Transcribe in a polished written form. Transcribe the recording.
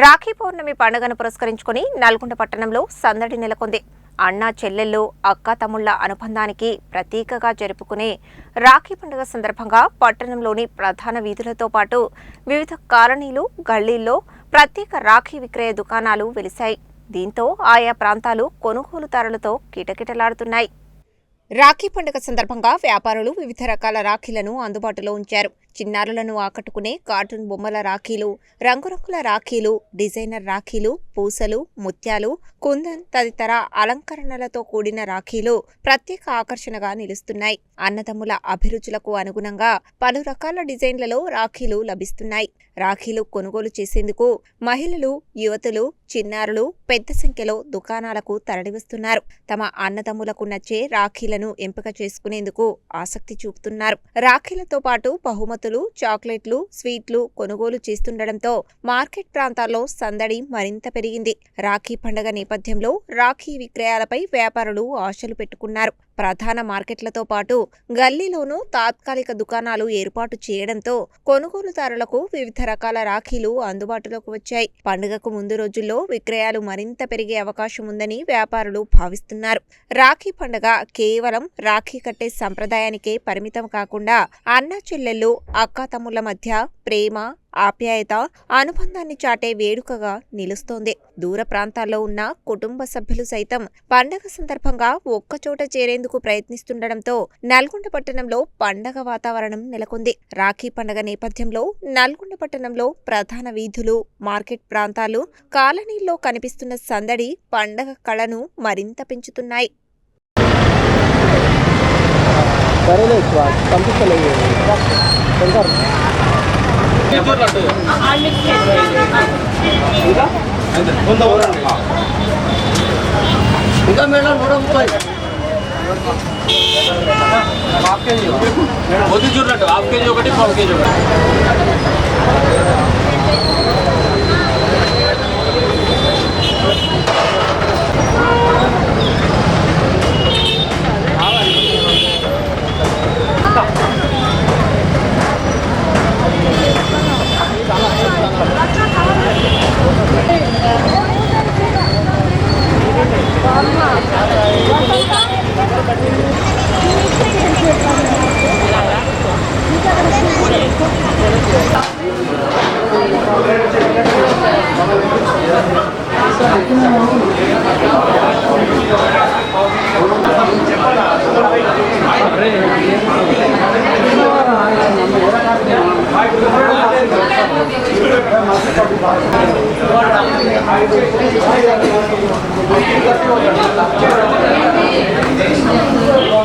రాఖీ పౌర్ణమి పండుగను పురస్కరించుకుని నల్గొండ పట్టణంలో సందడి నెలకొంది. అన్నా చెల్లెళ్ళు, అక్క తమ్ముళ్ల అనుబంధానికి ప్రతీకగా జరుపుకునే రాఖీ పండుగ సందర్భంగా పట్టణంలోని ప్రధాన వీధులతో పాటు వివిధ కాలనీలు, గల్లీల్లో ప్రత్యేక రాఖీ విక్రయ దుకాణాలు వెలిశాయి. దీంతో ఆయా ప్రాంతాలు కొనుగోలుదారులతో కిటకిటలాడుతున్నాయి. రాఖీ పండుగ సందర్భంగా వ్యాపారులు వివిధ రకాల రాఖీలను అందుబాటులో ఉంచారు. చిన్నారులను ఆకట్టుకునే కార్టూన్ బొమ్మల రాఖీలు, రంగురంగుల రాఖీలు, డిజైనర్ రాఖీలు, పూసలు, ముత్యాలు, కుందన్ తదితర అలంకరణలతో కూడిన రాఖీలు ప్రత్యేక ఆకర్షణగా నిలుస్తున్నాయి. అన్నదమ్ముల అభిరుచులకు అనుగుణంగా పలు రకాల డిజైన్లలో రాఖీలు లభిస్తున్నాయి. రాఖీలు కొనుగోలు చేసేందుకు మహిళలు, యువతులు, చిన్నారులు పెద్ద సంఖ్యలో దుకాణాలకు తరలివస్తున్నారు. తమ అన్నదమ్ములకు నచ్చే రాఖీలను ఎంపిక చేసుకునేందుకు ఆసక్తి చూపుతున్నారు. రాఖీలతో పాటు బహుమతులు, చాక్లెట్లు, స్వీట్లు కొనుగోలు చేస్తుండటంతో మార్కెట్ ప్రాంతాల్లో సందడి మరింత పెరిగింది. రాఖీ పండుగ నేపథ్యంలో రాఖీ విక్రయాలపై వ్యాపారులు ఆశలు పెట్టుకున్నారు. ప్రధాన మార్కెట్లతో పాటు గల్లీలోనూ తాత్కాలిక దుకాణాలు ఏర్పాటు చేయడంతో కొనుగోలుదారులకు వివిధ రకాల రాఖీలు అందుబాటులోకి వచ్చాయి. పండుగకు ముందు రోజుల్లో విక్రయాలు మరింత పెరిగే అవకాశం ఉందని వ్యాపారులు భావిస్తున్నారు. రాఖీ పండుగ కేవలం రాఖీ కట్టే సంప్రదాయానికే పరిమితం కాకుండా అన్నా చెల్లెళ్ళు, అక్కాతమ్ముళ్ల మధ్య ప్రేమ, ఆప్యాయత, అనుబంధాన్ని చాటే వేడుకగా నిలుస్తోంది. దూర ప్రాంతాల్లో ఉన్న కుటుంబ సభ్యులు సైతం పండగ సందర్భంగా ఒక్కచోట చేరేందుకు ప్రయత్నిస్తుండటంతో నల్గొండ పట్టణంలో పండగ వాతావరణం నెలకొంది. రాఖీ పండగ నేపథ్యంలో నల్గొండ పట్టణంలో ప్రధాన వీధులు, మార్కెట్ ప్రాంతాలు, కాలనీల్లో కనిపిస్తున్న సందడి పండగ కళను మరింత పెంచుతున్నాయి. ఇంకా మేడం 130 మోదీ చూడట్టు హాఫ్ కేజీ ఒకటి, పావు కేజీ ఒకటి. Gracias.